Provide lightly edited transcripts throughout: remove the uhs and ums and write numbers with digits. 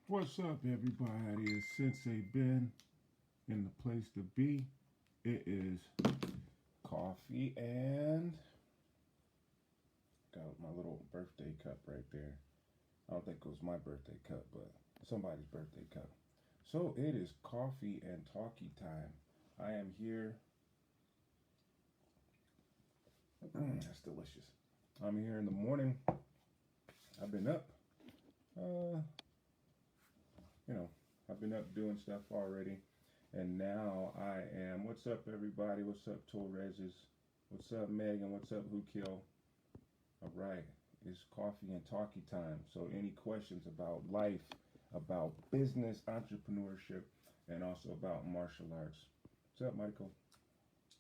What's up, everybody? It's Sensei Ben in the place to be. It is coffee and got my little birthday cup right there. I don't think it was my birthday cup, but somebody's birthday cup. So it is coffee and talkie time. I am here. That's delicious. I'm here in the morning. I've been up. I've been up doing stuff already. And now I am, what's up everybody? What's up Torreses? What's up Megan? What's up Who Kill? All right, it's coffee and talkie time. So any questions about life, about business, entrepreneurship, and also about martial arts. What's up Michael?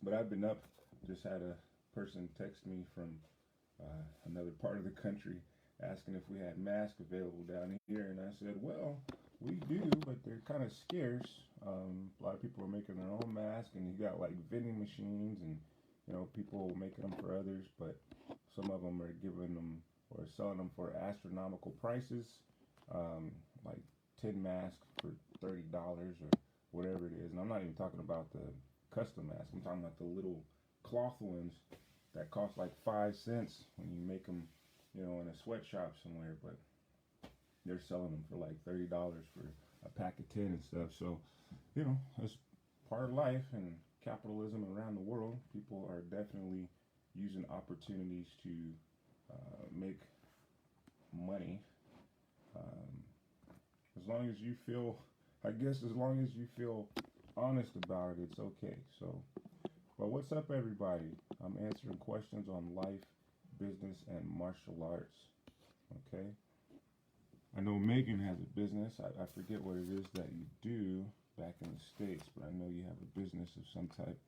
But I've been up, just had a person text me from another part of the country asking if we had masks available down here, and I said, well, we do, but they're kind of scarce. A lot of people are making their own masks, and you got like vending machines, and people making them for others, but some of them are giving them or selling them for astronomical prices, like 10 masks for $30 or whatever it is. And I'm not even talking about the custom masks. I'm talking about the little cloth ones that cost like 5 cents when you make them, in a sweatshop somewhere, but they're selling them for like $30 for a pack of 10 and stuff. So, it's part of life and capitalism around the world. People are definitely using opportunities to make money. As long as you feel, as long as you feel honest about it, it's okay. So, but what's up, everybody? I'm answering questions on life, business, and martial arts. Okay. I know Megan has a business. I forget what it is that you do back in the States, but I know you have a business of some type.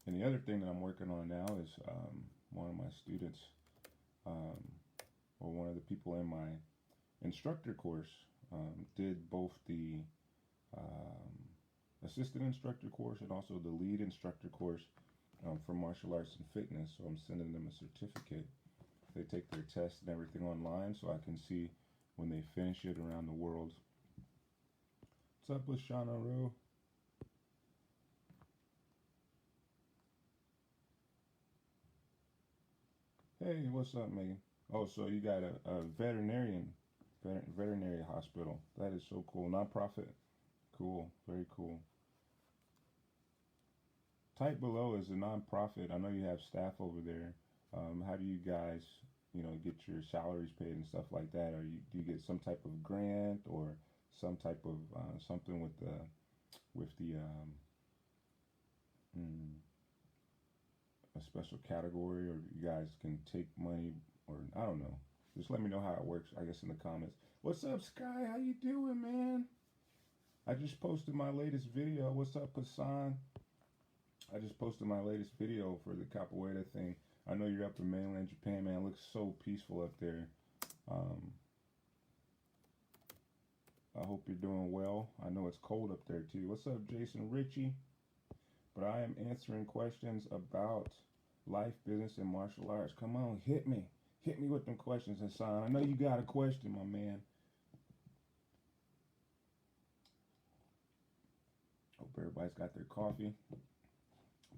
And the other thing that I'm working on now is one of my students, or one of the people in my instructor course, did both the assistant instructor course and also the lead instructor course for martial arts and fitness. So I'm sending them a certificate. They take their tests and everything online, so I can see when they finish it around the world. What's up with Shauna Rue? Hey, what's up, Megan? Oh, so you got a veterinary hospital. That is so cool. Nonprofit. Cool. Very cool. Type below is a nonprofit. I know you have staff over there. How do you guys, get your salaries paid and stuff like that? Do you get some type of grant or some type of something with the a special category, or you guys can take money, or I don't know. Just let me know how it works, I guess, in the comments. What's up, Sky? How you doing, man? I just posted my latest video. What's up, Hassan? I just posted my latest video for the Capoeira thing. I know you're up in mainland Japan, man. It looks so peaceful up there. I hope you're doing well. I know it's cold up there too. What's up, Jason Ritchie? But I am answering questions about life, business, and martial arts. Come on, hit me. Hit me with them questions, Hassan. I know you got a question, my man. Hope everybody's got their coffee.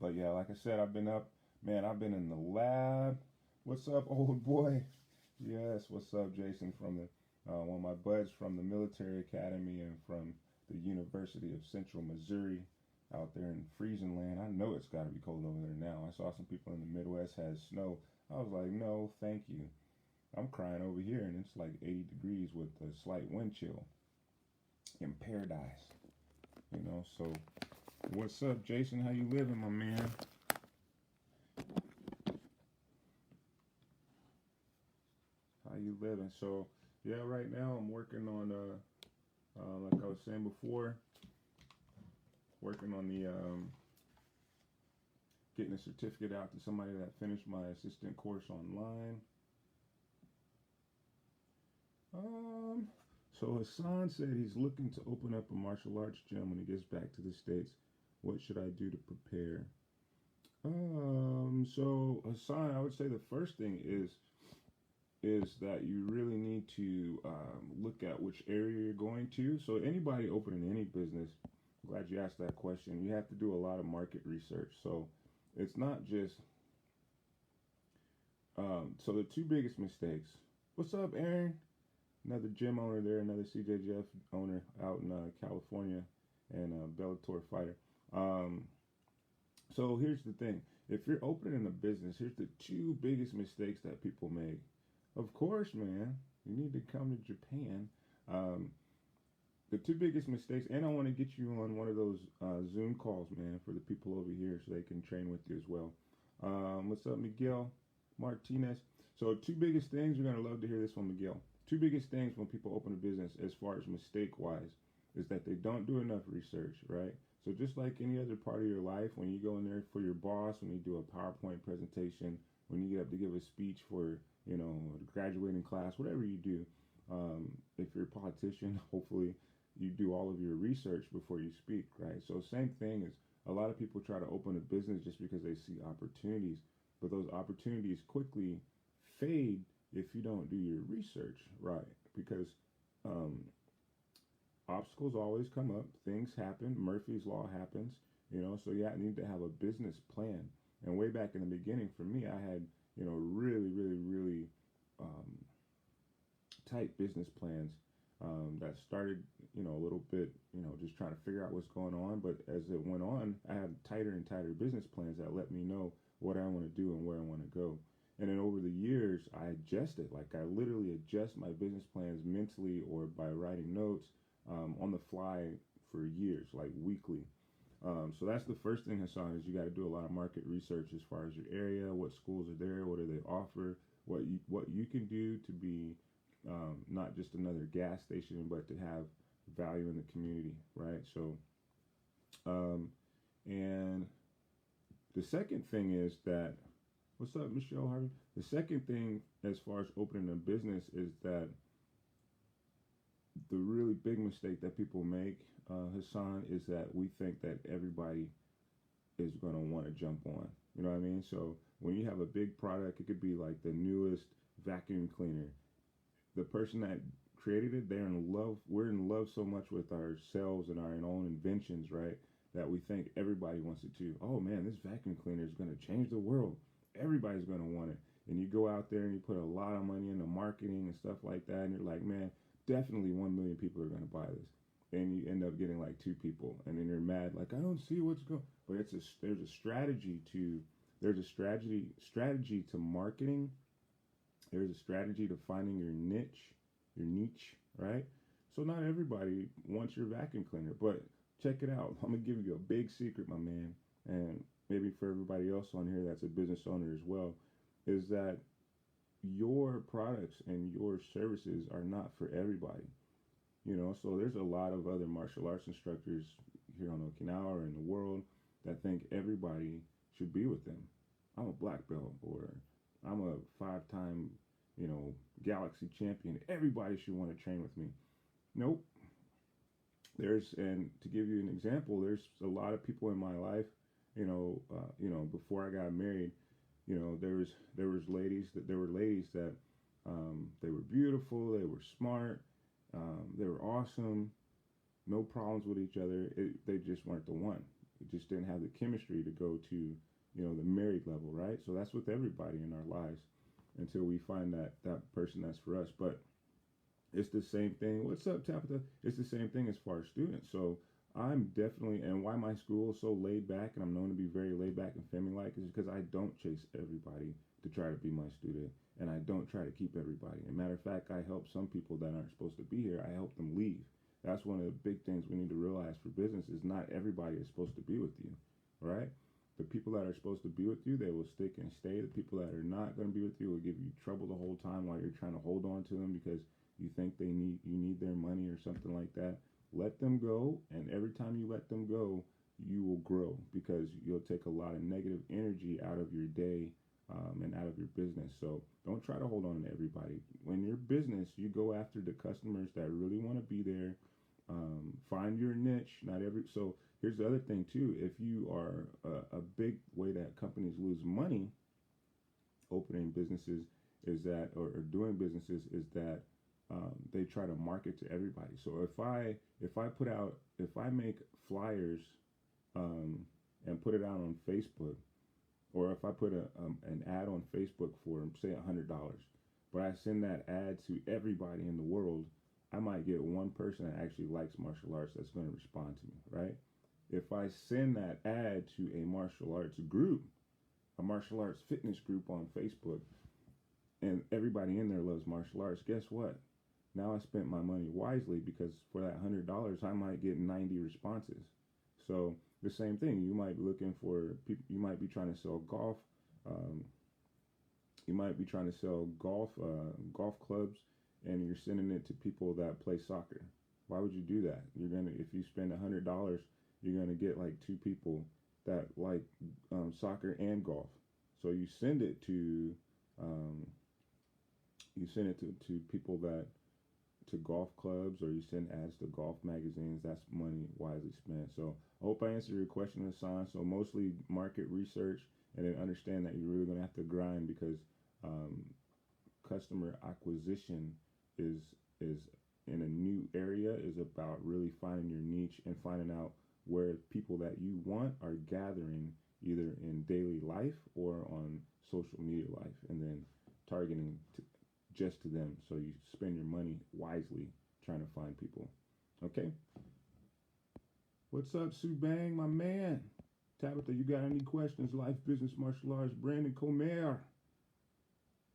But yeah, like I said, I've been up. Man, I've been in the lab. What's up, old boy? Yes, what's up, Jason, from the one of my buds from the military academy and from the University of Central Missouri out there in freezing land. I know it's got to be cold over there now. I saw some people in the Midwest had snow. I was like, no, thank you. I'm crying over here, and it's like 80 degrees with a slight wind chill in paradise. So what's up, Jason? How you living, my man? How you living? So yeah, right now I'm working on like I was saying before, working on the getting a certificate out to somebody that finished my assistant course online. So Hassan said he's looking to open up a martial arts gym when he gets back to the States. What should I do to prepare? So Hassan, I would say the first thing is that you really need to look at which area you're going to. So anybody opening any business, I'm glad you asked that question. You have to do a lot of market research. So it's not just, so the two biggest mistakes. What's up, Aaron? Another gym owner there, another CJJF owner out in California, and a Bellator fighter. So here's the thing. If you're opening a business, here's the two biggest mistakes that people make. Of course, man, you need to come to Japan. The two biggest mistakes, and I want to get you on one of those Zoom calls, man, for the people over here so they can train with you as well. What's up, Miguel Martinez? So two biggest things, you're going to love to hear this one, Miguel. Two biggest things when people open a business as far as mistake-wise is that they don't do enough research, right? So just like any other part of your life, when you go in there for your boss, when you do a PowerPoint presentation, when you get up to give a speech for, you know, a graduating class, whatever you do, if you're a politician, hopefully you do all of your research before you speak, right? So same thing is a lot of people try to open a business just because they see opportunities, but those opportunities quickly fade if you don't do your research right, because obstacles always come up, things happen, Murphy's Law happens, you know, so you need to have a business plan. And way back in the beginning, for me, I had, you know, really tight business plans that started, you know, a little bit, you know, just trying to figure out what's going on. But as it went on, I had tighter and tighter business plans that let me know what I want to do and where I want to go. And then over the years, I adjusted. Like I literally adjust my business plans mentally or by writing notes on the fly for years, like weekly. So that's the first thing, Hassan, is you got to do a lot of market research as far as your area, what schools are there, what do they offer, what you can do to be not just another gas station, but to have value in the community, right? So, and the second thing is that, what's up, Michelle Harvey? The second thing as far as opening a business is that the really big mistake that people make, Hassan, is that we think that everybody is going to want to jump on. You know what I mean? So when you have a big product, it could be like the newest vacuum cleaner. The person that created it, they're in love. We're in love so much with ourselves and our own inventions, right? That we think everybody wants it too. Oh man, this vacuum cleaner is going to change the world. Everybody's going to want it. And you go out there and you put a lot of money into marketing and stuff like that. And you're like, man, definitely 1 million people are going to buy this. And you end up getting like 2 people. And then you're mad, like, I don't see what's going. But there's a strategy to marketing. There's a strategy to finding your niche, right? So not everybody wants your vacuum cleaner, but check it out. I'm gonna give you a big secret, my man, and maybe for everybody else on here that's a business owner as well, is that your products and your services are not for everybody. You know, so there's a lot of other martial arts instructors here on Okinawa or in the world that think everybody should be with them. I'm a black belt, or I'm a 5-time, you know, galaxy champion. Everybody should want to train with me. Nope. And to give you an example, there's a lot of people in my life, before I got married, you know, there were ladies that they were beautiful, they were smart, they were awesome, no problems with each other. They just weren't the one. It just didn't have the chemistry to go to, you know, the married level, right? So that's with everybody in our lives until we find that person that's for us. But it's the same thing. What's up, Tabitha? It's the same thing as far as students. So I'm definitely, and why my school is so laid back, and I'm known to be very laid back and family-like, is because I don't chase everybody to try to be my student, and I don't try to keep everybody. As a matter of fact, I help some people that aren't supposed to be here. I help them leave. That's one of the big things we need to realize for business is not everybody is supposed to be with you, right? The people that are supposed to be with you, they will stick and stay. The people that are not going to be with you will give you trouble the whole time while you're trying to hold on to them because you think you need their money or something like that. Let them go, and every time you let them go, you will grow because you'll take a lot of negative energy out of your day and out of your business. So don't try to hold on to everybody. When you're business, you go after the customers that really want to be there. Find your niche. So here's the other thing too. If you are a big way that companies lose money opening businesses is that, or doing businesses, is that they they try to market to everybody. So if I make flyers and put it out on Facebook, or if I put an ad on Facebook for, say, $100, but I send that ad to everybody in the world, I might get one person that actually likes martial arts that's going to respond to me, right? If I send that ad to a martial arts group, a martial arts fitness group on Facebook, and everybody in there loves martial arts, guess what? Now I spent my money wisely, because for that $100, I might get 90 responses. So the same thing, you might be looking for people, you might be trying to sell golf, golf clubs, and you're sending it to people that play soccer. Why would you do that? If you spend $100, you're gonna get like 2 people that like soccer and golf. So you send it to people to golf clubs, or you send ads to golf magazines. That's money wisely spent. So I hope I answered your question, Hassan. So mostly market research, and then understand that you're really going to have to grind, because customer acquisition is in a new area, is about really finding your niche and finding out where people that you want are gathering, either in daily life or on social media life, and then targeting just to them. So you spend your money wisely trying to find people. Okay? What's up, Subang, my man? Tabitha, you got any questions? Life, business, martial arts. Brandon Comer,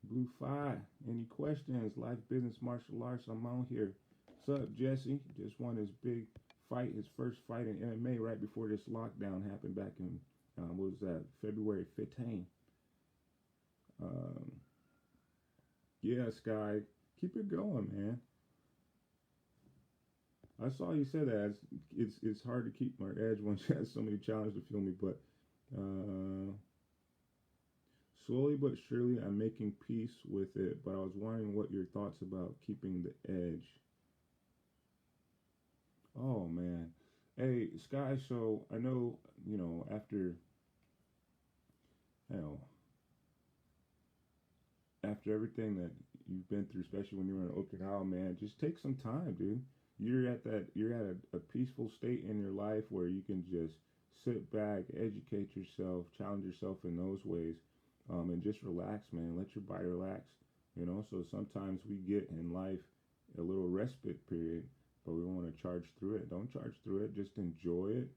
Blue 5, any questions? Life, business, martial arts. I'm on here. What's up, Jesse? Just won his big fight, his first fight in MMA right before this lockdown happened back in, what was that, February 15. Yeah, Sky, keep it going, man. I saw you said that. It's hard to keep my edge once you have so many challenges to feel me, but slowly but surely I'm making peace with it. But I was wondering what your thoughts about keeping the edge. Oh, man. Hey, Sky, so I know, after everything that you've been through, especially when you were in Okinawa, man, just take some time, dude. You're at a peaceful state in your life where you can just sit back, educate yourself, challenge yourself in those ways, and just relax, man. Let your body relax, So sometimes we get in life a little respite period, but we want to charge through it. Don't charge through it. Just enjoy it.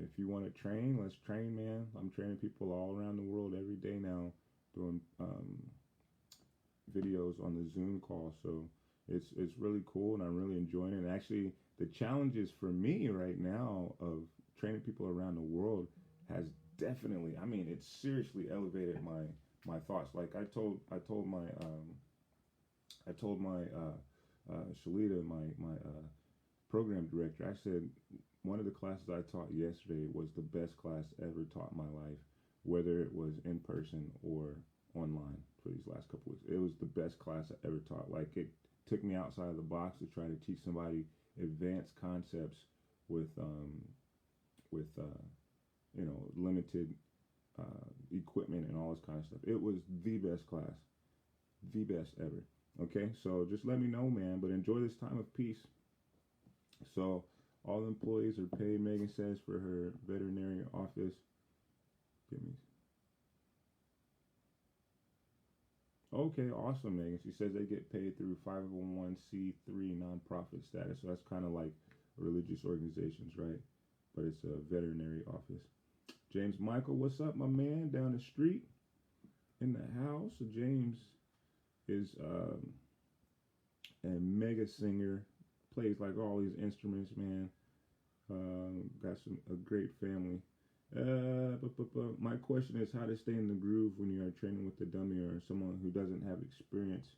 If you want to train, let's train, man. I'm training people all around the world every day now, doing videos on the Zoom call. So it's really cool, and I'm really enjoying it. And actually, the challenges for me right now of training people around the world has definitely, it's seriously elevated my thoughts. Like I told my Shalita, my program director, I said one of the classes I taught yesterday was the best class ever taught in my life, whether it was in person or online for these last couple weeks. It was the best class I ever taught. Like, it took me outside of the box to try to teach somebody advanced concepts with limited equipment and all this kind of stuff. It was the best class, the best ever. Okay, so just let me know, man, but enjoy this time of peace. So all employees are paid, Megan says, for her veterinary office. Okay, awesome, Megan. She says they get paid through 501c3 nonprofit status. So that's kind of like religious organizations, right? But it's a veterinary office. James Michael, what's up, my man? Down the street in the house. So James is a mega singer, plays like all these instruments, man. Got a great family. But my question is how to stay in the groove when you are training with the dummy or someone who doesn't have experience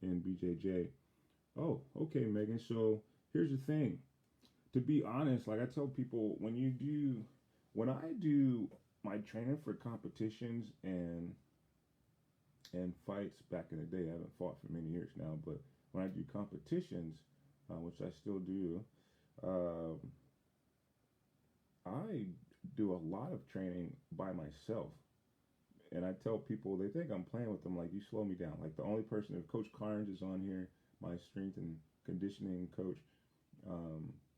in BJJ. Oh, okay, Megan. So here's the thing. To be honest, like I tell people, when I do my training for competitions and fights back in the day, I haven't fought for many years now, but when I do competitions, which I still do, I do a lot of training by myself. And I tell people, they think I'm playing with them, like, you slow me down. Like, the only person, if Coach Carnes is on here, my strength and conditioning coach.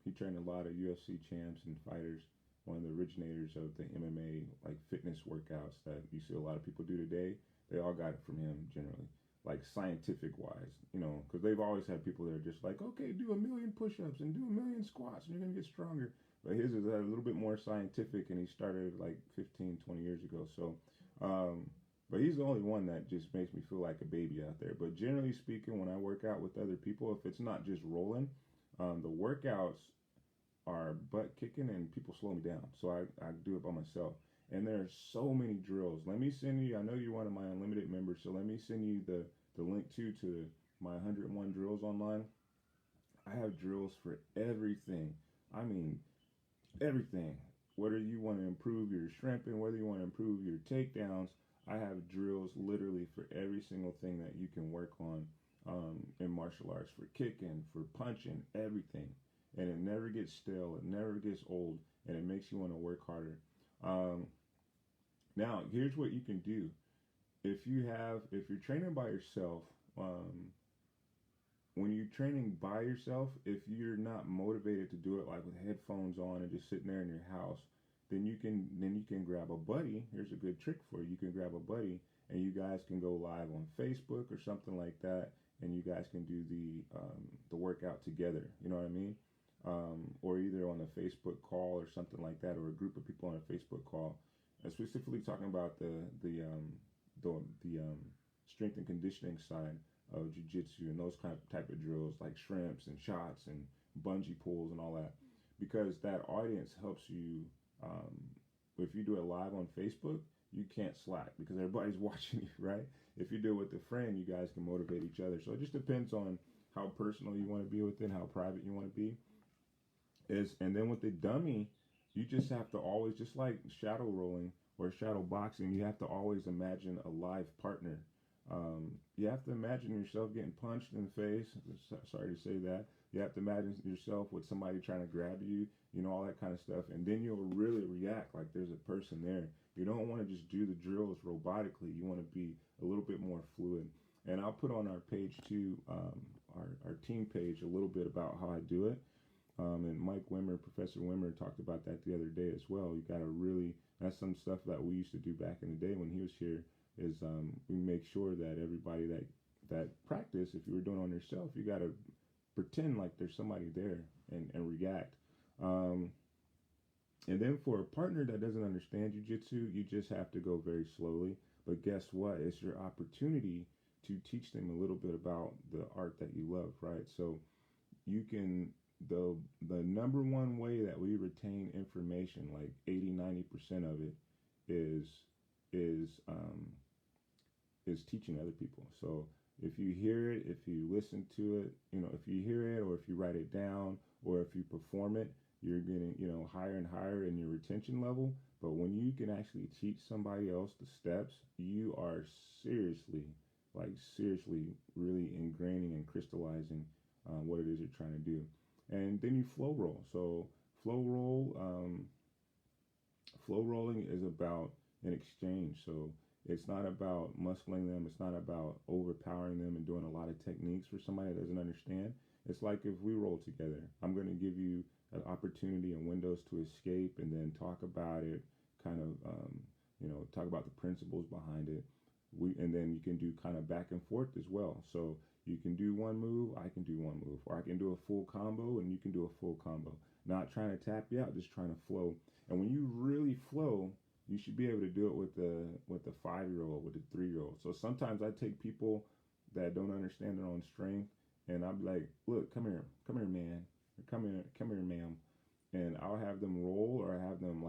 He trained a lot of UFC champs and fighters. One of the originators of the MMA like fitness workouts that you see a lot of people do today. They all got it from him generally, like scientific wise, because they've always had people that are just like, okay, do 1,000,000 push-ups and do 1,000,000 squats and you're gonna get stronger. But his is a little bit more scientific, and he started like 15, 20 years ago. So, but he's the only one that just makes me feel like a baby out there. But generally speaking, when I work out with other people, if it's not just rolling, the workouts are butt kicking and people slow me down. So I do it by myself. And there are so many drills. Let me send you, I know you're one of my unlimited members, so let me send you the link to my 101 drills online. I have drills for everything. I mean, everything. Whether you want to improve your shrimping, whether you want to improve your takedowns, I have drills literally for every single thing that you can work on in martial arts, for kicking, for punching, everything. And it never gets stale, it never gets old, and it makes you want to work harder. Now, here's what you can do. If you're training by yourself, when you're training by yourself, if you're not motivated to do it like with headphones on and just sitting there in your house, then you can grab a buddy. Here's a good trick for you. You can grab a buddy and you guys can go live on Facebook or something like that, and you guys can do the workout together. You know what I mean? Or either on a Facebook call or something like that, or a group of people on a Facebook call. Specifically talking about the strength and conditioning side of jiu-jitsu and those type of drills like shrimps and shots and bungee pulls and all that, because that audience helps you. If you do it live on Facebook, you can't slack because everybody's watching you, right? If you do it with a friend, you guys can motivate each other. So it just depends on how personal you want to be with it, how private you want to be. And then with the dummy, you just have to always, just like shadow rolling or shadow boxing, you have to always imagine a live partner. You have to imagine yourself getting punched in the face. Sorry to say that. You have to imagine yourself with somebody trying to grab you, all that kind of stuff. And then you'll really react like there's a person there. You don't want to just do the drills robotically. You want to be a little bit more fluid. And I'll put on our page too, our team page, a little bit about how I do it. And Mike Wimmer, Professor Wimmer, talked about that the other day as well. You got to really, that's some stuff that we used to do back in the day when he was here, is we make sure that everybody that practice, if you were doing it on yourself, you got to pretend like there's somebody there and react. And then for a partner that doesn't understand jiu-jitsu, you just have to go very slowly. But guess what? It's your opportunity to teach them a little bit about the art that you love, right? So you can, the number one way that we retain information, like 80-90% of it, is teaching other people. So if you hear it, if you listen to it, if you hear it, or if you write it down, or if you perform it, you're getting, higher and higher in your retention level. But when you can actually teach somebody else the steps, you are seriously really ingraining and crystallizing what it is you're trying to do. And then you flow roll. So flow rolling is about an exchange. So it's not about muscling them. It's not about overpowering them and doing a lot of techniques for somebody that doesn't understand. It's like if we roll together, I'm going to give you an opportunity and windows to escape, and then talk about it, kind of, talk about the principles behind it. And then you can do kind of back and forth as well. So you can do one move, I can do one move, or I can do a full combo and you can do a full combo. Not trying to tap you out, just trying to flow. And when you really flow, you should be able to do it with the 5-year-old, with the 3-year-old. So sometimes I take people that don't understand their own strength, and I'm like, look, come here, man, come here, ma'am, and I'll have them roll, or I have them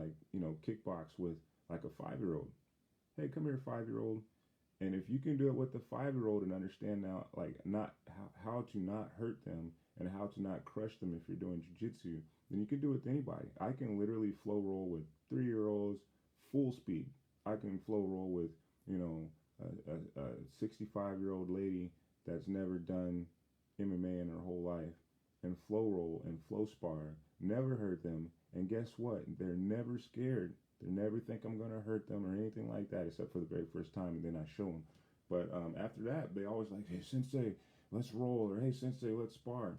kickbox with like a 5-year-old. Hey, come here, 5-year-old. And if you can do it with the 5-year-old and understand now, like, not how to not hurt them and how to not crush them if you're doing jiu-jitsu, then you can do it with anybody. I can literally flow roll with 3-year-olds full speed. I can flow roll with, a 65-year-old lady that's never done MMA in her whole life, and flow roll and flow spar, never hurt them. And guess what? They're never scared. They never think I'm going to hurt them or anything like that, except for the very first time, and then I show them. But after that, they always like, hey, Sensei, let's roll, or hey, Sensei, let's spar.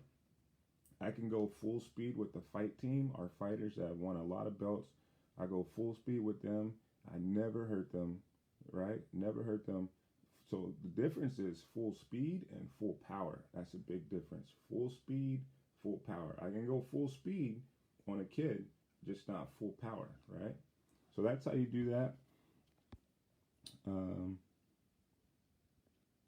I can go full speed with the fight team, our fighters that have won a lot of belts. I go full speed with them. I never hurt them, right? Never hurt them. So the difference is full speed and full power. That's a big difference. Full speed, full power. I can go full speed on a kid, just not full power, right? So that's how you do that. And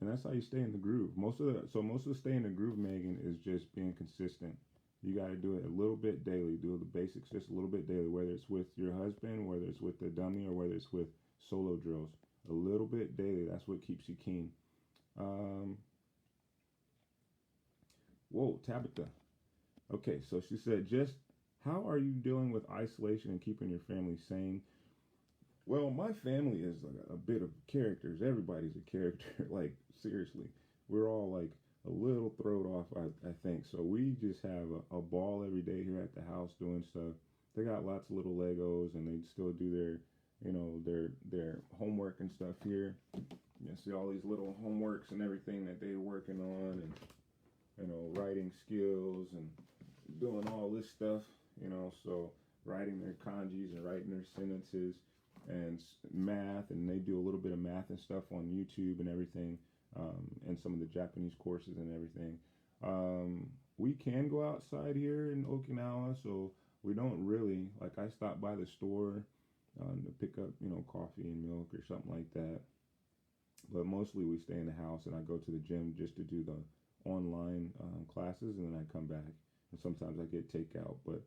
that's how you stay in the groove. Most of the stay in the groove, Megan, is just being consistent. You got to do it a little bit daily. Do the basics just a little bit daily, whether it's with your husband, whether it's with the dummy, or whether it's with solo drills. A little bit daily. That's what keeps you keen. Whoa, Tabitha. Okay, so she said, just how are you dealing with isolation and keeping your family sane? Well, my family is like a bit of characters. Everybody's a character. Like, seriously. We're all like a little thrown off, I think. So we just have a ball every day here at the house doing stuff. They got lots of little Legos, and they still do their homework and stuff here. You see all these little homeworks and everything that they're working on, and writing skills and doing all this stuff. So writing their kanjis and writing their sentences and math, and they do a little bit of math and stuff on YouTube and everything, and some of the Japanese courses and everything. We can go outside here in Okinawa, so we don't really, like, I stop by the store to pick up, coffee and milk or something like that. But mostly we stay in the house, and I go to the gym just to do the online classes, and then I come back. And sometimes I get takeout. But,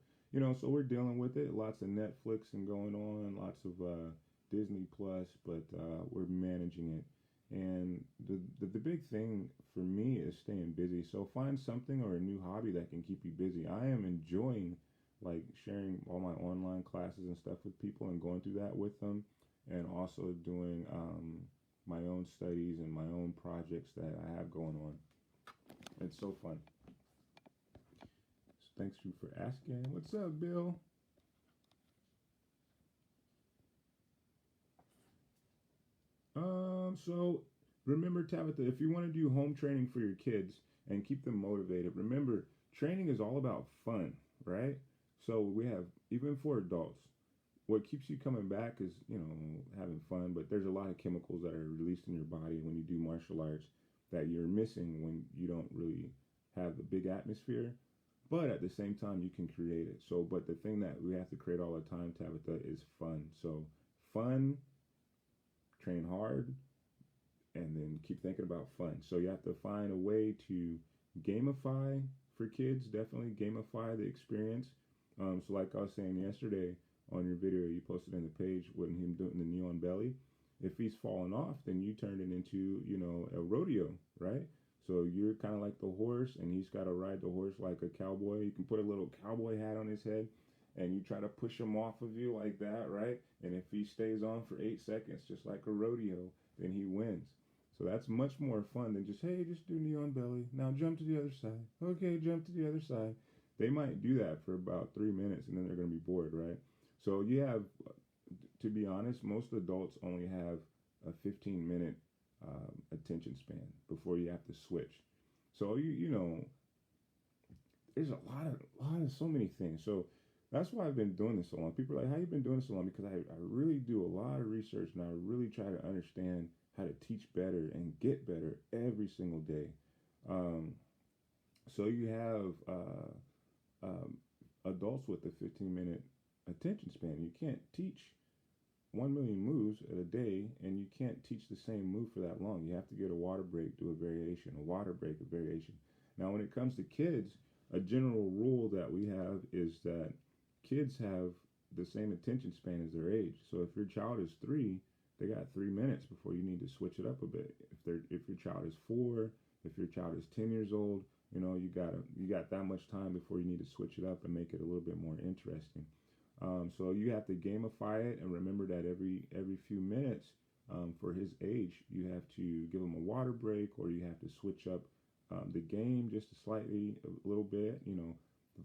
so we're dealing with it. Lots of Netflix and going on, lots of Disney Plus, but we're managing it. And the big thing for me is staying busy. So find something or a new hobby that can keep you busy. I am enjoying like sharing all my online classes and stuff with people and going through that with them, and also doing my own studies and my own projects that I have going on. It's so fun. So thanks you for asking. What's up, Bill? So remember, Tabitha, if you want to do home training for your kids and keep them motivated, remember, training is all about fun, right? So we have, even for adults, what keeps you coming back is, having fun, but there's a lot of chemicals that are released in your body when you do martial arts that you're missing when you don't really have the big atmosphere. But at the same time, you can create it. So, but the thing that we have to create all the time, Tabitha, is fun. So fun, train hard, and then keep thinking about fun. So you have to find a way to gamify for kids, definitely gamify the experience. So like I was saying yesterday on your video you posted on the page with him doing the knee on belly, if he's falling off, then you turn it into, a rodeo, right? So you're kind of like the horse, and he's got to ride the horse like a cowboy. You can put a little cowboy hat on his head, and you try to push him off of you like that, right? And if he stays on for 8 seconds, just like a rodeo, then he wins. So that's much more fun than just, hey, just do knee on belly. Now jump to the other side. Okay, jump to the other side. They might do that for about 3 minutes, and then they're going to be bored, right? So you have, to be honest, most adults only have a 15-minute attention span before you have to switch. So there's a lot of so many things. So that's why I've been doing this so long. People are like, how you been doing this so long? Because I really do a lot of research, and I really try to understand how to teach better and get better every single day. So you have adults with a 15-minute attention span. You can't teach 1 million moves at a day, and you can't teach the same move for that long. You have to get a water break, do a variation, a water break, a variation. Now, when it comes to kids, a general rule that we have is that kids have the same attention span as their age. So if your child is 3, they got 3 minutes before you need to switch it up a bit. If your child is 4, if your child is 10 years old, you got that much time before you need to switch it up and make it a little bit more interesting. So you have to gamify it, and remember that every few minutes, for his age, you have to give him a water break, or you have to switch up the game just a little bit. The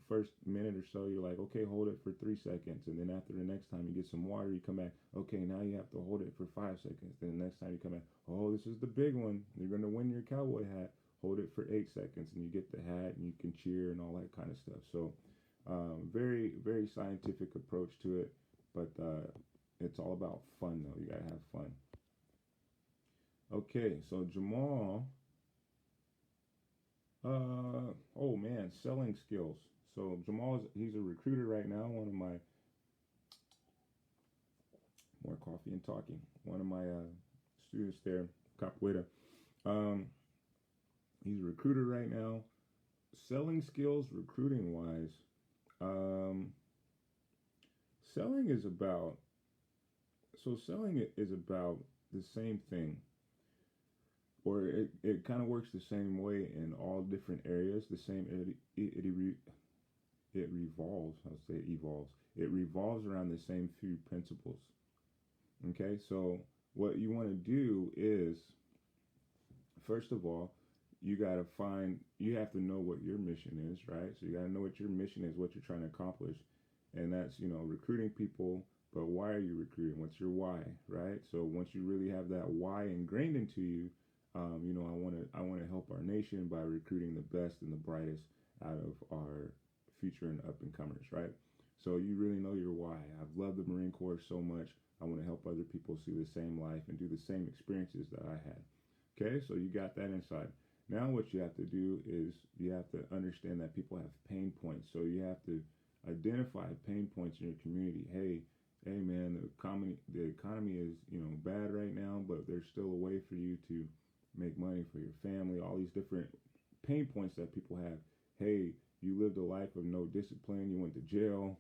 first minute or so, you're like, okay, hold it for 3 seconds, and then after the next time you get some water, you come back, okay, now you have to hold it for 5 seconds. Then the next time you come back, oh, this is the big one. You're gonna win your cowboy hat. hold it for 8 seconds, and you get the hat, and you can cheer and all that kind of stuff. So very, very scientific approach to it, but it's all about fun, though. You gotta have fun. Okay, so Jamal, oh man, selling skills. So he's a recruiter right now. One of my, more coffee and talking. One of my students there, Capoeira. He's a recruiter right now. Selling skills, recruiting wise, selling is about the same thing, or it kind of works the same way in all different areas. The same, it revolves. I'll say it evolves. It revolves around the same few principles. Okay, so what you want to do is, first of all, you have to know what your mission is, right? So you got to know what your mission is, what you're trying to accomplish. And that's, recruiting people, but why are you recruiting? What's your why, right? So once you really have that why ingrained into you, I want to help our nation by recruiting the best and the brightest out of our future and up and comers, right? So you really know your why. I've loved the Marine Corps so much. I want to help other people see the same life and do the same experiences that I had. Okay, so you got that inside. Now what you have to do is you have to understand that people have pain points. So you have to identify pain points in your community. Hey man, the economy is, bad right now, but there's still a way for you to make money for your family. All these different pain points that people have. Hey, you lived a life of no discipline. You went to jail,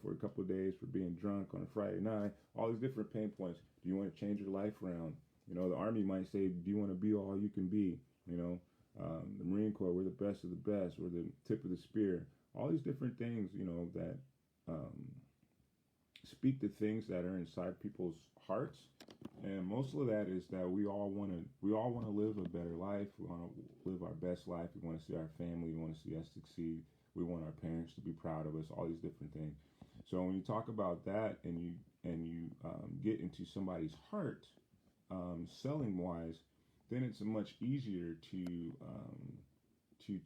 for a couple of days for being drunk on a Friday night. All these different pain points. Do you want to change your life around? The Army might say, do you want to be all you can be? The Marine Corps, we're the best of the best. We're the tip of the spear. All these different things, that speak to things that are inside people's hearts. And most of that is that we all want to live a better life. We want to live our best life. We want to see our family. We want to see us succeed. We want our parents to be proud of us. All these different things. So when you talk about that and you get into somebody's heart, selling wise, then it's much easier to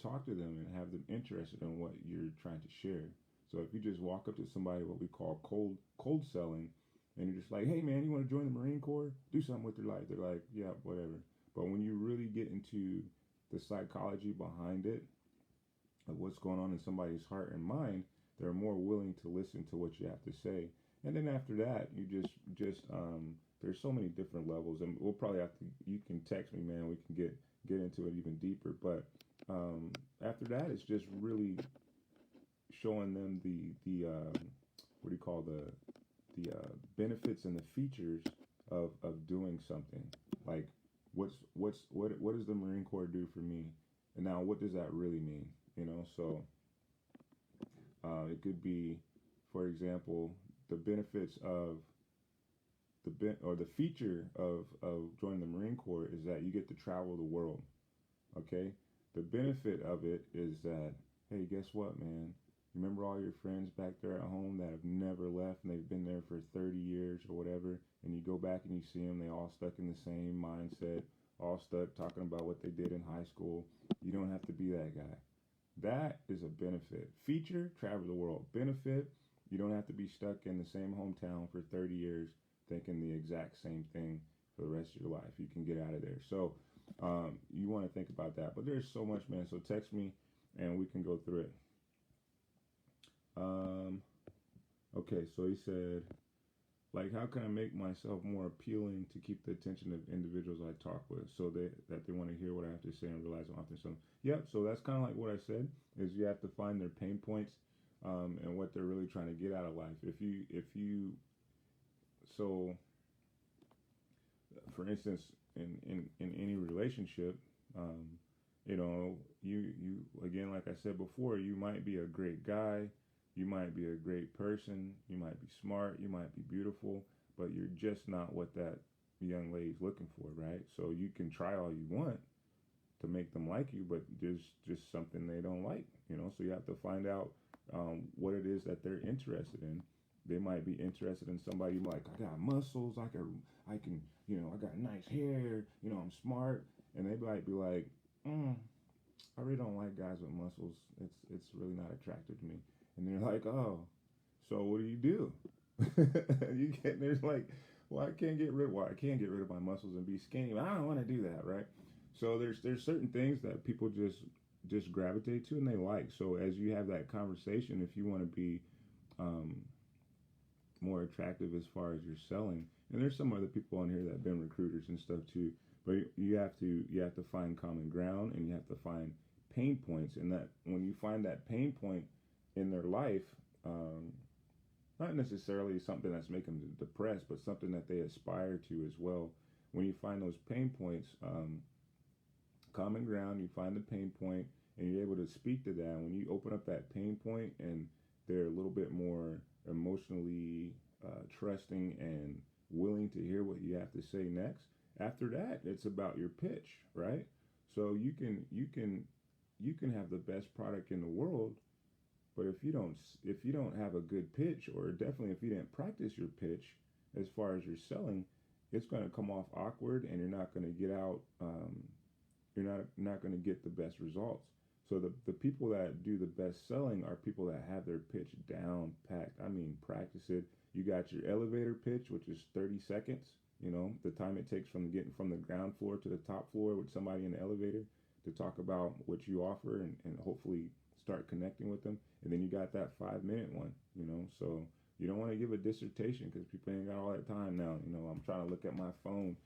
talk to them and have them interested in what you're trying to share. So if you just walk up to somebody, what we call cold selling, and you're just like, hey man, you want to join the Marine Corps? Do something with your life. They're like, yeah, whatever. But when you really get into the psychology behind it, of what's going on in somebody's heart and mind, they're more willing to listen to what you have to say. And then after that, you just there's so many different levels, and we'll probably have to. You can text me, man. We can get into it even deeper. But after that, it's just really showing them the what do you call the benefits and the features of doing something. Like what does the Marine Corps do for me, and now what does that really mean? So it could be, for example, the benefits of the feature of joining the Marine Corps is that you get to travel the world. Okay, the benefit of it is that, hey, guess what, man? Remember all your friends back there at home that have never left and they've been there for 30 years or whatever, and you go back and you see them, they all stuck in the same mindset, all stuck talking about what they did in high school. You don't have to be that guy. That is a benefit. Feature, travel the world. Benefit, you don't have to be stuck in the same hometown for 30 years thinking the exact same thing for the rest of your life. You can get out of there. So you want to think about that. But there's so much, man. So text me and we can go through it. Okay, so he said, like, how can I make myself more appealing to keep the attention of individuals I talk with so that they want to hear what I have to say and realize I'm often some. Yep, so that's kind of like what I said, is you have to find their pain points and what they're really trying to get out of life. So for instance, in any relationship, you again, like I said before, you might be a great guy, you might be a great person, you might be smart, you might be beautiful, but you're just not what that young lady's looking for, right? So you can try all you want to make them like you, but there's just something they don't like, so you have to find out what it is that they're interested in. They might be interested in somebody like, I got muscles, I can, I got nice hair, I'm smart, and they might be like, I really don't like guys with muscles. It's really not attractive to me. And they're like, oh, so what do you do? You get there's like, well, I can't get rid. Well, I can't get rid of my muscles and be skinny. But I don't want to do that, right? So there's certain things that people just gravitate to and they like. So as you have that conversation, if you want to be um, more attractive as far as your selling, and there's some other people on here that have been recruiters and stuff too. But you have to find common ground and you have to find pain points, and that when you find that pain point in their life, um, not necessarily something that's making them depressed, but something that they aspire to as well. When you find those pain points, common ground, you find the pain point, and you're able to speak to that. When you open up that pain point, and they're a little bit more emotionally trusting and willing to hear what you have to say next. After that, it's about your pitch, right? So you can have the best product in the world, but if you don't have a good pitch, or definitely if you didn't practice your pitch as far as your selling, it's going to come off awkward, and you're not going to get out. You're not going to get the best results. So the people that do the best selling are people that have their pitch down packed. I mean, practice it. You got your elevator pitch, which is 30 seconds. You know, the time it takes from getting from the ground floor to the top floor with somebody in the elevator to talk about what you offer, and hopefully start connecting with them. And then you got that 5 minute one, you know. So you don't want to give a dissertation because people ain't got all that time now. You know, I'm trying to look at my phone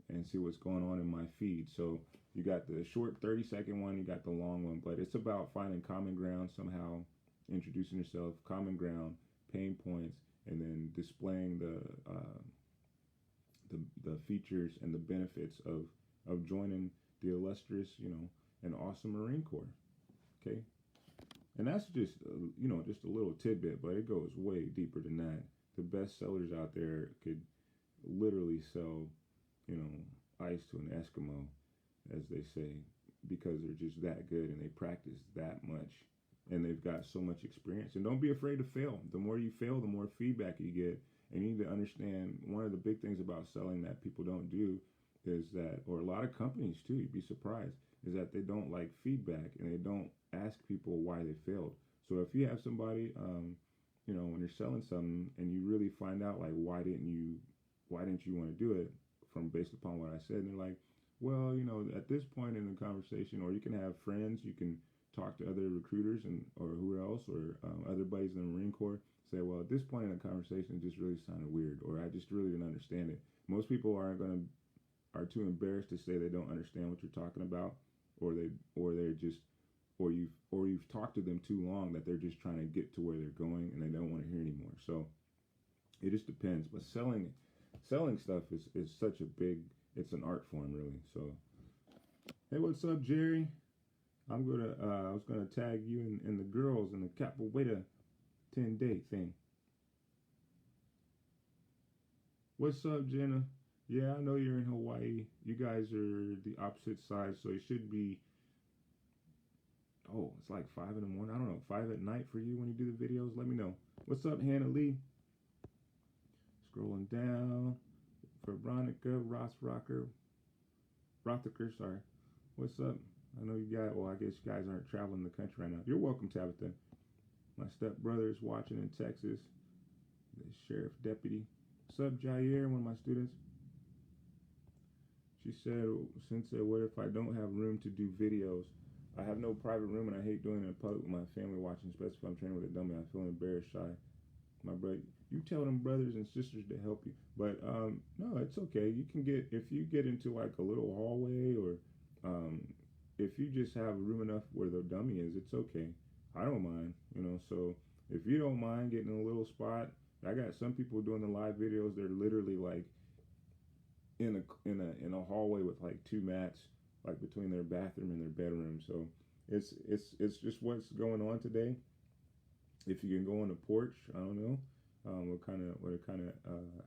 and see what's going on in my feed. So you got the short 30-second one, you got the long one, but it's about finding common ground somehow, introducing yourself, common ground, pain points, and then displaying the features and the benefits of joining the illustrious, and awesome Marine Corps. Okay, and that's just just a little tidbit, but it goes way deeper than that. The best sellers out there could literally sell, ice to an Eskimo, as they say, because they're just that good and they practice that much and they've got so much experience. And don't be afraid to fail. The more you fail, the more feedback you get. And you need to understand, one of the big things about selling that people don't do is that, or a lot of companies too, you'd be surprised, is that they don't like feedback and they don't ask people why they failed. So if you have somebody, when you're selling something and you really find out like why didn't you want to do it, from based upon what I said, and they're like, well, at this point in the conversation, or you can have friends, you can talk to other recruiters or who else, or other buddies in the Marine Corps, say, well, at this point in the conversation, it just really sounded weird, or I just really didn't understand it. Most people are too embarrassed to say they don't understand what you're talking about, or you've talked to them too long that they're just trying to get to where they're going and they don't want to hear anymore. So it just depends. But selling stuff is such a big, it's an art form, really. So, hey, what's up, Jerry? I was gonna tag you and the girls in the Capoeira 10-day thing. What's up, Jenna? Yeah, I know you're in Hawaii. You guys are the opposite side, so it should be, it's like 5 in the morning. I don't know, 5 at night for you when you do the videos. Let me know. What's up, Hannah Lee? Scrolling down. Veronica, Rothaker, sorry. What's up? I know you guys, I guess you guys aren't traveling the country right now. You're welcome, Tabitha. My stepbrother is watching in Texas. The sheriff deputy. What's up, Jair, one of my students? She said, Sensei, what if I don't have room to do videos? I have no private room and I hate doing it in public with my family watching, especially if I'm training with a dummy. I feel embarrassed, shy. My brother, you tell them brothers and sisters to help you. But no, it's okay. You can if you get into like a little hallway, or if you just have room enough where the dummy is, it's okay. I don't mind, so if you don't mind getting in a little spot, I got some people doing the live videos, they're literally like in a hallway with like 2 mats, like between their bathroom and their bedroom. So it's just what's going on today. If you can go on the porch, I don't know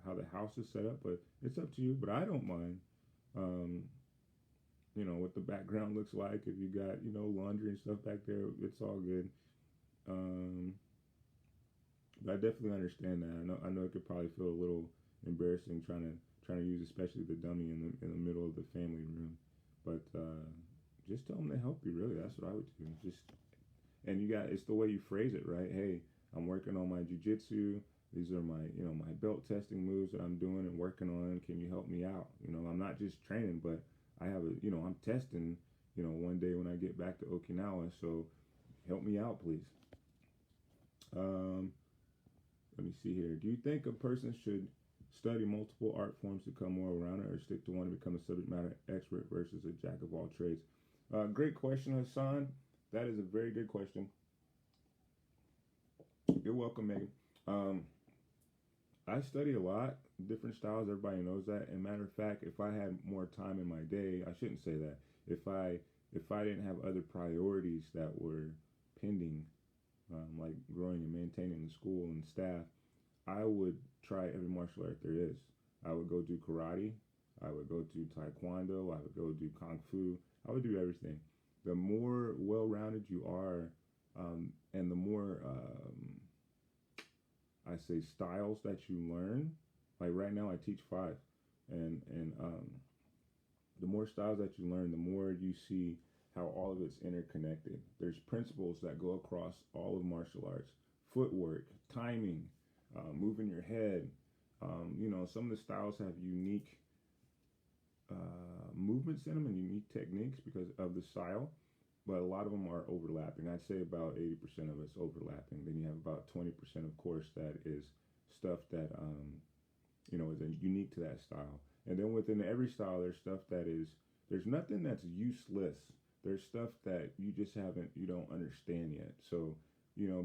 how the house is set up, but it's up to you. But I don't mind, what the background looks like. If you got, laundry and stuff back there, it's all good. But I definitely understand that. I know it could probably feel a little embarrassing trying to use, especially the dummy in the middle of the family room. But just tell them to help you. Really, that's what I would do. And it's the way you phrase it, right? Hey, I'm working on my jiu-jitsu. These are my, my belt testing moves that I'm doing and working on. Can you help me out? I'm not just training, but I have I'm testing, one day when I get back to Okinawa. So help me out, please. Let me see here. Do you think a person should study multiple art forms to become more rounded, or stick to one to become a subject matter expert versus a jack of all trades? Great question, Hassan. That is a very good question. You're welcome, Megan. I study a lot, different styles. Everybody knows that. And matter of fact, if I had more time in my day, I shouldn't say that. If I didn't have other priorities that were pending, like growing and maintaining the school and staff, I would try every martial art there is. I would go do karate. I would go do taekwondo. I would go do kung fu. I would do everything. The more well-rounded you are, and the more I say styles that you learn. Like right now, I teach 5, and the more styles that you learn, the more you see how all of it's interconnected. There's principles that go across all of martial arts: footwork, timing, moving your head. Some of the styles have unique movements in them and unique techniques because of the style, but a lot of them are overlapping. I'd say about 80% of it's overlapping. Then you have about 20%, of course, that is stuff that is unique to that style. And then within every style, there's stuff there's nothing that's useless. There's stuff that you don't understand yet. So,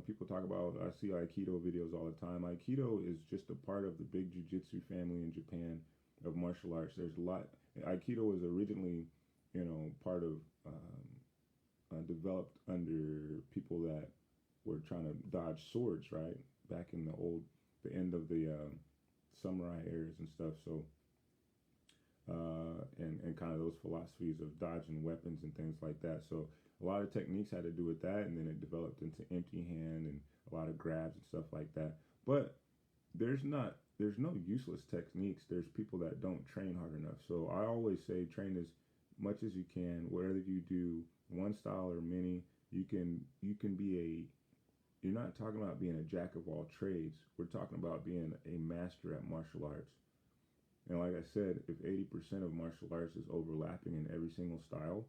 people talk about, I see Aikido videos all the time. Aikido is just a part of the big jiu-jitsu family in Japan of martial arts. There's a lot. Aikido was originally, part of, developed under people that were trying to dodge swords, right? Back in the end of the samurai eras and stuff. So, and kind of those philosophies of dodging weapons and things like that. So a lot of techniques had to do with that, and then it developed into empty hand and a lot of grabs and stuff like that. But there's no useless techniques. There's people that don't train hard enough. So I always say train as much as you can. Whether you do one style or many, you can be you're not talking about being a jack of all trades. We're talking about being a master at martial arts. And like I said, if 80% of martial arts is overlapping in every single style,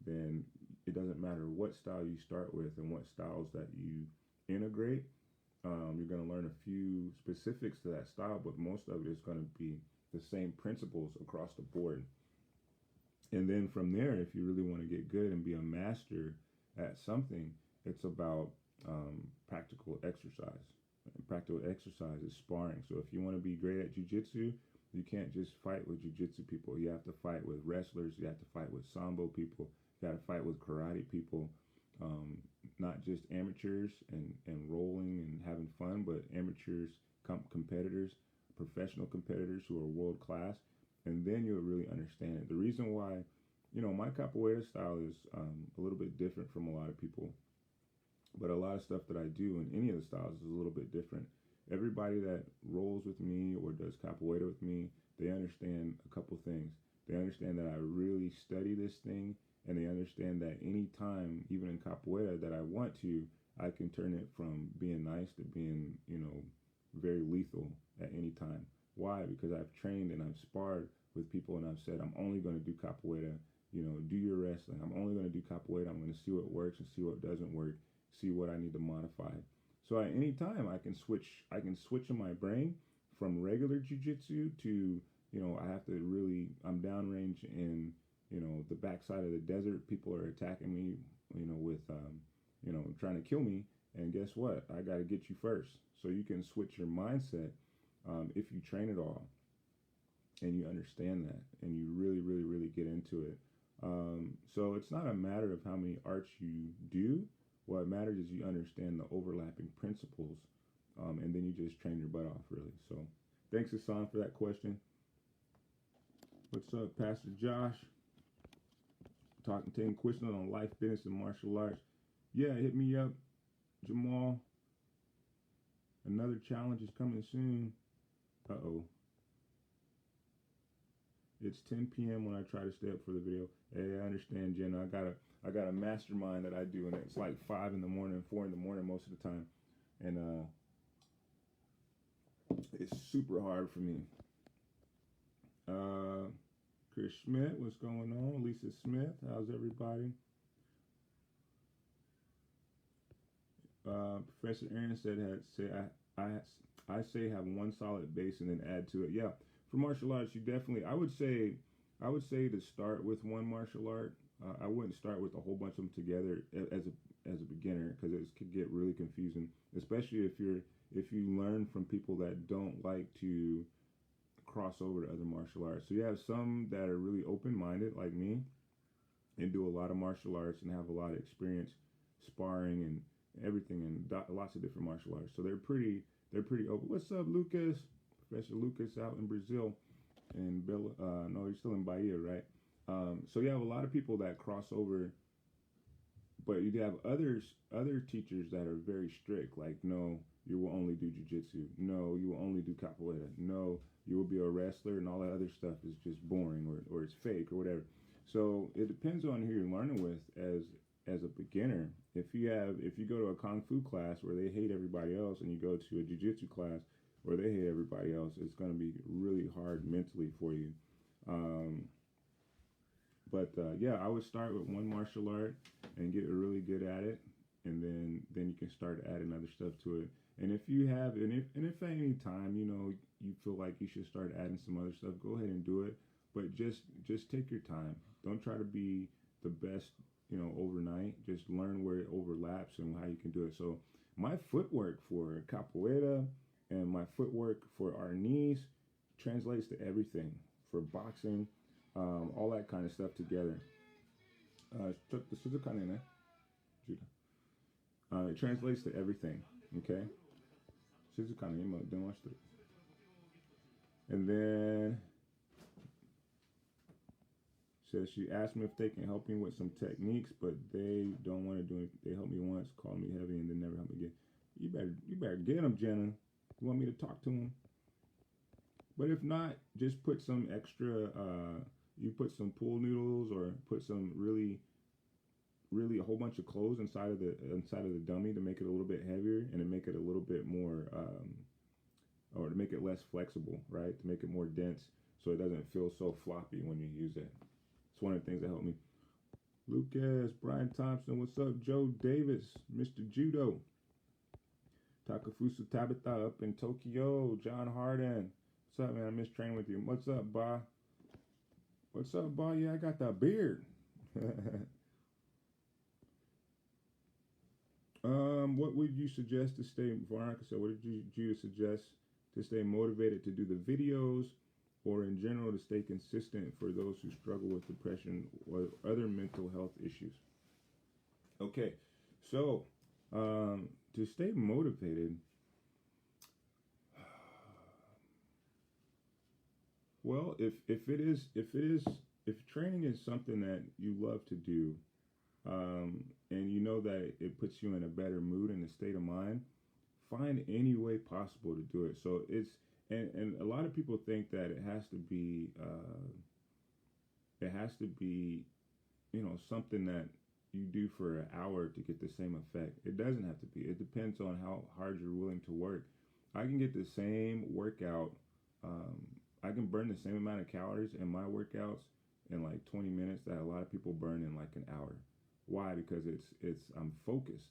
then it doesn't matter what style you start with and what styles that you integrate. You're going to learn a few specifics to that style, but most of it is going to be the same principles across the board. And then from there, if you really want to get good and be a master at something, it's about practical exercise. And practical exercise is sparring. So if you want to be great at jiu-jitsu, you can't just fight with jiu-jitsu people. You have to fight with wrestlers. You have to fight with sambo people. You got to fight with karate people. Not just amateurs and rolling and having fun, but amateurs, competitors, professional competitors who are world class. And then you'll really understand it. The reason why, my capoeira style is a little bit different from a lot of people. But a lot of stuff that I do in any of the styles is a little bit different. Everybody that rolls with me or does capoeira with me, they understand a couple things. They understand that I really study this thing, and they understand that any time, even in capoeira, that I want to, I can turn it from being nice to being, very lethal at any time. Why? Because I've trained and I've sparred with people, and I've said, I'm only going to do capoeira, do your wrestling. I'm only going to do capoeira. I'm going to see what works and see what doesn't work, see what I need to modify. So at any time, I can switch in my brain from regular jiu-jitsu to, I'm downrange in, the backside of the desert. People are attacking me, with, trying to kill me. And guess what? I got to get you first. So you can switch your mindset if you train it all and you understand that and you really, really, really get into it. So it's not a matter of how many arts you do. What matters is you understand the overlapping principles, and then you just train your butt off, really. So thanks, Hassan, for that question. What's up, Pastor Josh? Taking questions on life, business, and martial arts. Yeah, hit me up, Jamal. Another challenge is coming soon. Uh-oh. It's 10 p.m. when I try to stay up for the video. Hey, I understand, Jenna. I got a mastermind that I do, and it's like 5 in the morning, 4 in the morning most of the time, and it's super hard for me. Chris Schmidt, what's going on? Lisa Smith, how's everybody? Professor Aaron I say have one solid base and then add to it. Yeah, for martial arts, you definitely. I would say to start with one martial art. I wouldn't start with a whole bunch of them together as a beginner, because it could get really confusing, especially if you learn from people that don't like to cross over to other martial arts. So you have some that are really open-minded like me and do a lot of martial arts and have a lot of experience sparring and everything and lots of different martial arts. So they're pretty open. What's up, Lucas? Professor Lucas out in Brazil, and no, he's still in Bahia, right? So you have a lot of people that cross over, but you have other teachers that are very strict, like, no, you will only do jiu-jitsu. No, you will only do capoeira. No, you will be a wrestler, and all that other stuff is just boring or it's fake or whatever. So it depends on who you're learning with as a beginner. If you go to a kung fu class where they hate everybody else, and you go to a jiu-jitsu class where they hate everybody else, it's going to be really hard mentally for you. Yeah, I would start with one martial art and get really good at it, and then you can start adding other stuff to it. And if at any time you feel like you should start adding some other stuff, go ahead and do it. But just take your time. Don't try to be the best overnight. Just learn where it overlaps and how you can do it. So my footwork for capoeira and my footwork for our knees translates to everything for boxing, all that kind of stuff together. It translates to everything. Okay. And then says she asked me if they can help me with some techniques, but they don't want to do it. They helped me once, called me heavy, and then never helped me again. You better get them, Jenna. You want me to talk to them? But if not, just put some extra. You put some pool noodles, or put some really a whole bunch of clothes inside of the dummy to make it a little bit heavier and to make it a little bit more, or to make it less flexible, right? To make it more dense so it doesn't feel so floppy when you use it. It's one of the things that helped me. Lucas, Brian Thompson, what's up? Joe Davis, Mr. Judo. Takafusu Tabitha up in Tokyo. John Harden. What's up, man? I miss training with you. What's up, Ba? What's up, Ba? Yeah, I got that beard. What would you suggest to stay, Veronica said, what did you suggest to stay motivated to do the videos, or in general to stay consistent for those who struggle with depression or other mental health issues? Okay, so to stay motivated, well, if training is something that you love to do, and you know that it puts you in a better mood and a state of mind, find any way possible to do it. So and a lot of people think that it has to be something that you do for an hour to get the same effect. It doesn't have to be. It depends on how hard you're willing to work. I can get the same workout. I can burn the same amount of calories in my workouts in like 20 minutes that a lot of people burn in like an hour. Why? Because I'm focused.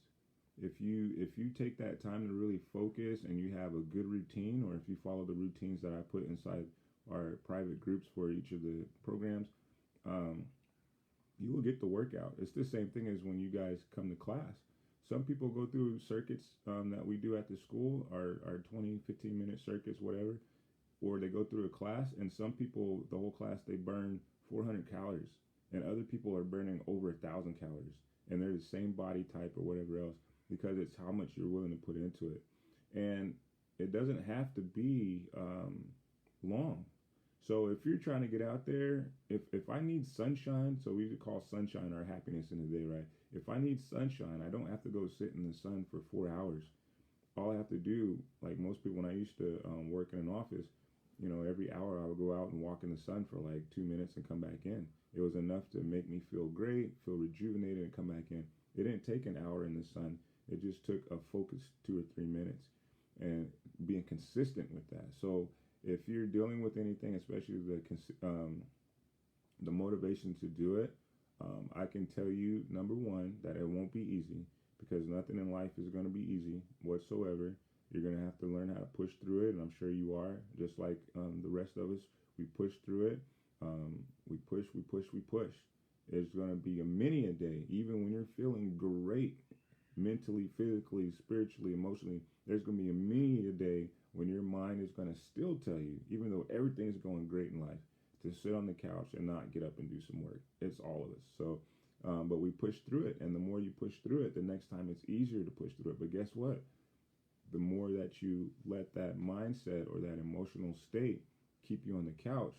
If you take that time to really focus and you have a good routine, or if you follow the routines that I put inside our private groups for each of the programs, you will get the workout. It's the same thing as when you guys come to class. Some people go through circuits that we do at the school, our 20, 15-minute circuits, whatever, or they go through a class, and some people, the whole class, they burn 400 calories, and other people are burning over 1,000 calories, and they're the same body type or whatever else, because it's how much you're willing to put into it. And it doesn't have to be long. So if you're trying to get out there, if I need sunshine, so we call sunshine our happiness in the day, right? If I need sunshine, I don't have to go sit in the sun for 4 hours. All I have to do, like most people when I used to work in an office, you know, every hour I would go out and walk in the sun for like 2 minutes and come back in. It was enough to make me feel great, feel rejuvenated, and come back in. It didn't take an hour in the sun. It just took a focused 2 or 3 minutes and being consistent with that. So if you're dealing with anything, especially the motivation to do it, I can tell you, number one, that it won't be easy, because nothing in life is going to be easy whatsoever. You're going to have to learn how to push through it, and I'm sure you are, just like the rest of us. We push through it. We push, we push, we push. It's going to be a many a day, even when you're feeling great mentally, physically, spiritually, emotionally. There's going to be a many a day when your mind is going to still tell you, even though everything is going great in life, to sit on the couch and not get up and do some work. It's all of us. So, but we push through it, and the more you push through it, the next time it's easier to push through it. But guess what? The more that you let that mindset or that emotional state keep you on the couch,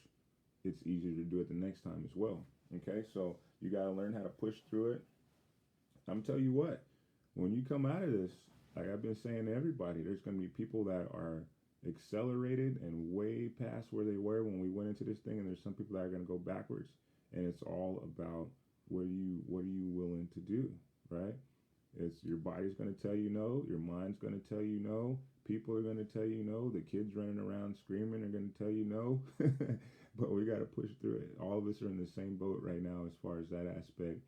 it's easier to do it the next time as well. Okay, so you got to learn how to push through it. I'm telling you what, when you come out of this, like I've been saying to everybody, there's going to be people that are accelerated and way past where they were when we went into this thing, and there's some people that are going to go backwards. And it's all about what are you willing to do, right? It's your body's going to tell you no, your mind's going to tell you no, people are going to tell you no, the kids running around screaming are going to tell you no. But we got to push through it. All of us are in the same boat right now as far as that aspect,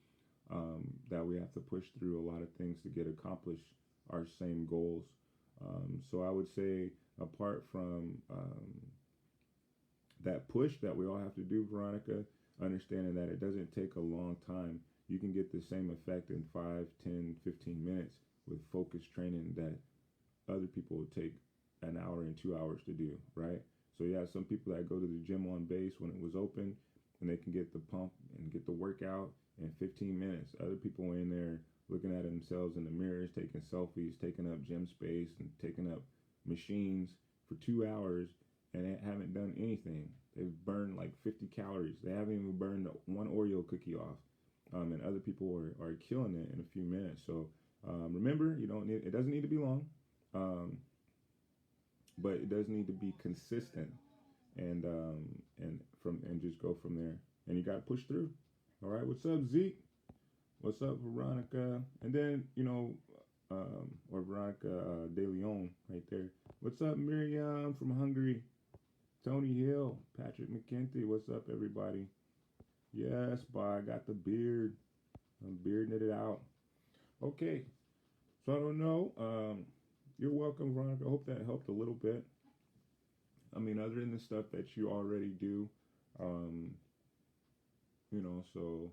that we have to push through a lot of things to get accomplished our same goals. So I would say, apart from that push that we all have to do, Veronica, understanding that it doesn't take a long time. You can get the same effect in 5, 10, 15 minutes with focused training that other people would take an hour and 2 hours to do, right? So you have some people that go to the gym on base when it was open, and they can get the pump and get the workout in 15 minutes. Other people in there looking at themselves in the mirrors, taking selfies, taking up gym space and taking up machines for 2 hours, and they haven't done anything. They've burned like 50 calories. They haven't even burned one Oreo cookie off. And other people are killing it in a few minutes. So remember, it doesn't need to be long, but it does need to be consistent, and just go from there. And you got to push through. All right, what's up, Zeke? What's up, Veronica? And then or Veronica De Leon right there. What's up, Miriam from Hungary? Tony Hill, Patrick McKenzie. What's up, everybody? Yes, I got the beard. I'm bearding it out. Okay. So I don't know. You're welcome, Veronica. I hope that helped a little bit. I mean, other than the stuff that you already do, so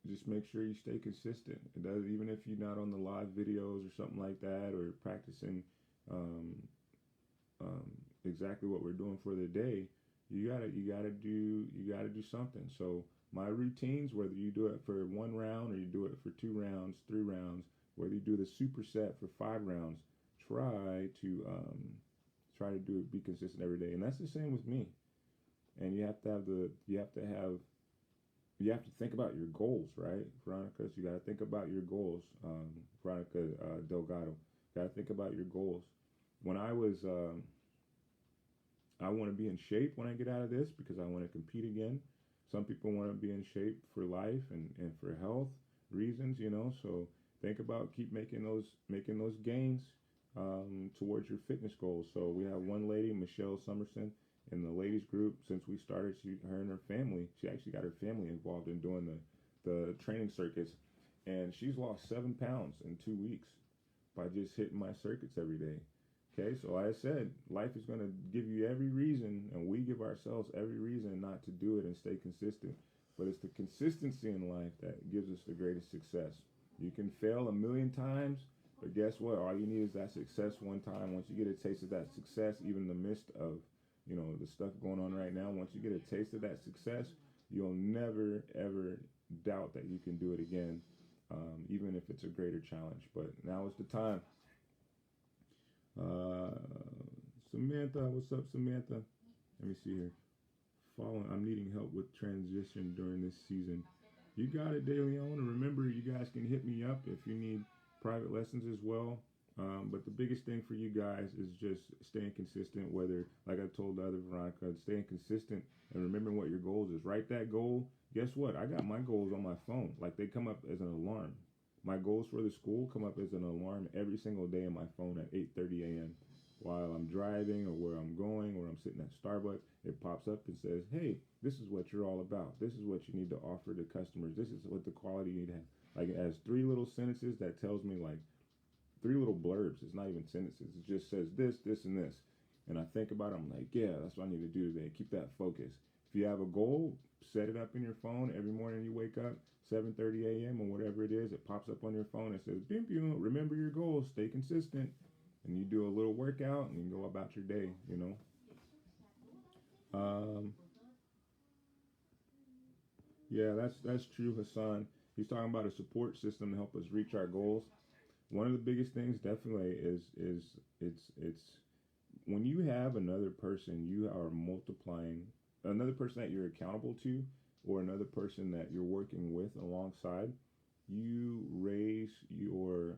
just make sure you stay consistent. It does, even if you're not on the live videos or something like that, or practicing exactly what we're doing for the day. You gotta do something. So my routines, whether you do it for 1 round or you do it for 2 rounds, 3 rounds, whether you do the superset for 5 rounds, try to do it, be consistent every day. And that's the same with me. And you have to think about your goals, right, Veronica? So you got to think about your goals, Veronica Delgado. Got to think about your goals. When I was I want to be in shape when I get out of this, because I want to compete again. Some people want to be in shape for life and for health reasons, so think about keep making those gains towards your fitness goals. So we have one lady, Michelle Summerson, in the ladies group. Since we started, her and her family, she actually got her family involved in doing the training circuits, and she's lost 7 pounds in 2 weeks by just hitting my circuits every day. Okay, so like I said, life is going to give you every reason, and we give ourselves every reason not to do it and stay consistent. But it's the consistency in life that gives us the greatest success. You can fail 1,000,000 times, but guess what? All you need is that success one time. Once you get a taste of that success, even in the midst of, the stuff going on right now, once you get a taste of that success, you'll never, ever doubt that you can do it again, even if it's a greater challenge. But now is the time. Samantha, what's up, Samantha? Let me see here. I'm needing help with transition during this season. You got it, De Leon. And remember, you guys can hit me up if you need private lessons as well. But the biggest thing for you guys is just staying consistent, whether, like I told the other Veronica, staying consistent and remembering what your goals is. Write that goal. Guess what? I got my goals on my phone. Like, they come up as an alarm. My goals for the school come up as an alarm every single day on my phone at 8:30 a.m. While I'm driving or where I'm going, or I'm sitting at Starbucks, it pops up and says, hey, this is what you're all about. This is what you need to offer to customers. This is what the quality you need to have. Like, it has 3 little sentences that tells me, like, 3 little blurbs. It's not even sentences. It just says this, this, and this. And I think about it. I'm like, yeah, that's what I need to do today. Keep that focus. If you have a goal, set it up in your phone. Every morning you wake up, 7:30 a.m. or whatever it is, it pops up on your phone. It says, bim, bim, remember your goals. Stay consistent. And you do a little workout and you go about your day, you know. Yeah, that's true, Hassan. He's talking about a support system to help us reach our goals. One of the biggest things definitely is it's when you have another person, you are multiplying another person that you're accountable to, or another person that you're working with alongside. You raise your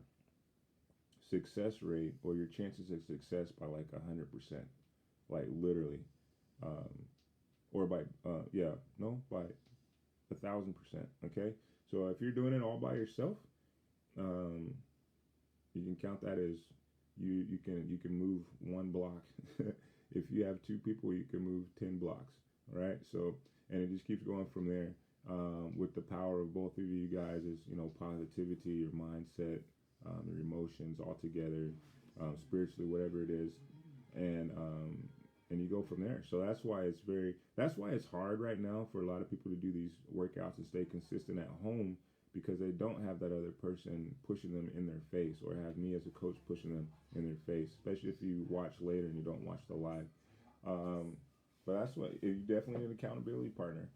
success rate, or your chances of success, by like 100%, like literally, or by by 1,000%. Okay, so if you're doing it all by yourself, you can count that as you can move 1 block. If you have 2 people, you can move 10 blocks. All right, so, and it just keeps going from there. With the power of both of you guys is, you know, positivity, your mindset, your emotions all together, spiritually, whatever it is, and you go from there. So that's why it's hard right now for a lot of people to do these workouts and stay consistent at home, because they don't have that other person pushing them in their face, or have me as a coach pushing them in their face, especially if you watch later and you don't watch the live. But that's what you definitely need an accountability partner.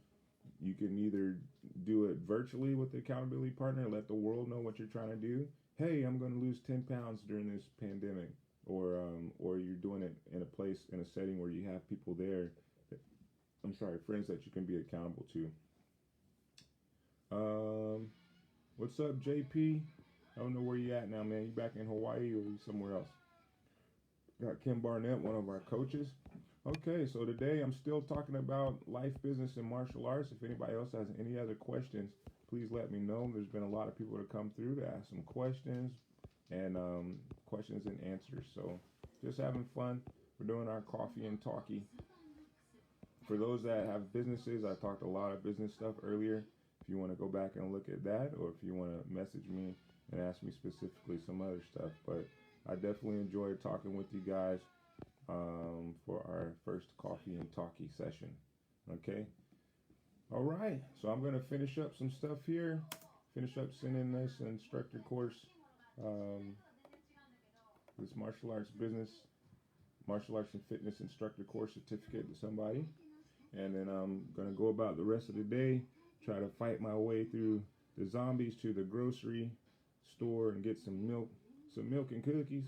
You can either do it virtually with the accountability partner, let the world know what you're trying to do. Hey, I'm going to lose 10 pounds during this pandemic, or you're doing it in a place, in a setting where you have people there. Friends that you can be accountable to. What's up, JP? I don't know where you at now, man. You back in Hawaii, or you somewhere else? Got Kim Barnett, one of our coaches. Okay, so today I'm still talking about life, business, and martial arts. If anybody else has any other questions, please let me know. There's been a lot of people that come through to ask some questions, and questions and answers. So just having fun. We're doing our coffee and talkie. For those that have businesses, I talked a lot of business stuff earlier. If you want to go back and look at that, or if you want to message me and ask me specifically some other stuff. But I definitely enjoyed talking with you guys for our first coffee and talkie session. Okay. All right. So I'm going to finish up some stuff here. Finish up sending this instructor course, this martial arts and fitness instructor course certificate to somebody. And then I'm going to go about the rest of the day, try to fight my way through the zombies to the grocery store and get some milk and cookies,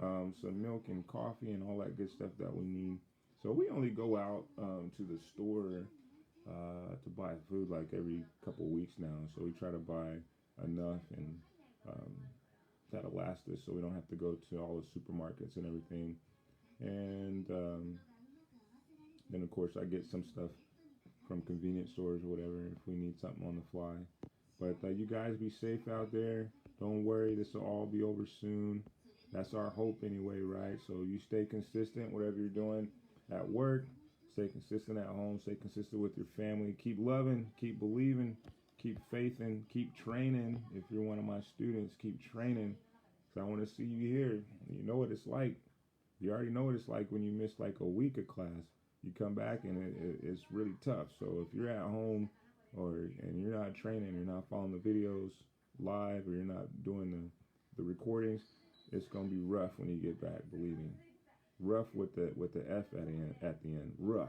some milk and coffee and all that good stuff that we need. So we only go out to the store to buy food like every couple of weeks now. So we try to buy enough and that'll last us, so we don't have to go to all the supermarkets and everything. And then of course I get some stuff from convenience stores or whatever if we need something on the fly. But you guys be safe out there. Don't worry, this will all be over soon. That's our hope anyway, right? So you stay consistent, whatever you're doing at work. Stay consistent at home. Stay consistent with your family. Keep loving, keep believing, keep faithing, keep training. If you're one of my students, keep training, because I want to see you here. You know what it's like. You already know what it's like when you miss like a week of class. You come back and it's really tough. So if you're at home and you're not training, you're not following the videos live, or you're not doing the recordings, it's gonna be rough when you get back. Believe me, rough with the F at the end. Rough.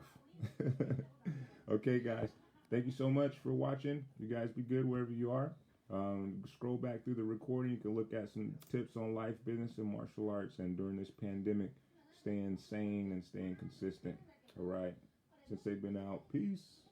Okay, guys. Thank you so much for watching. You guys be good wherever you are. Scroll back through the recording. You can look at some tips on life, business, and martial arts, and during this pandemic, staying sane and staying consistent. All right. Since they've been out. Peace.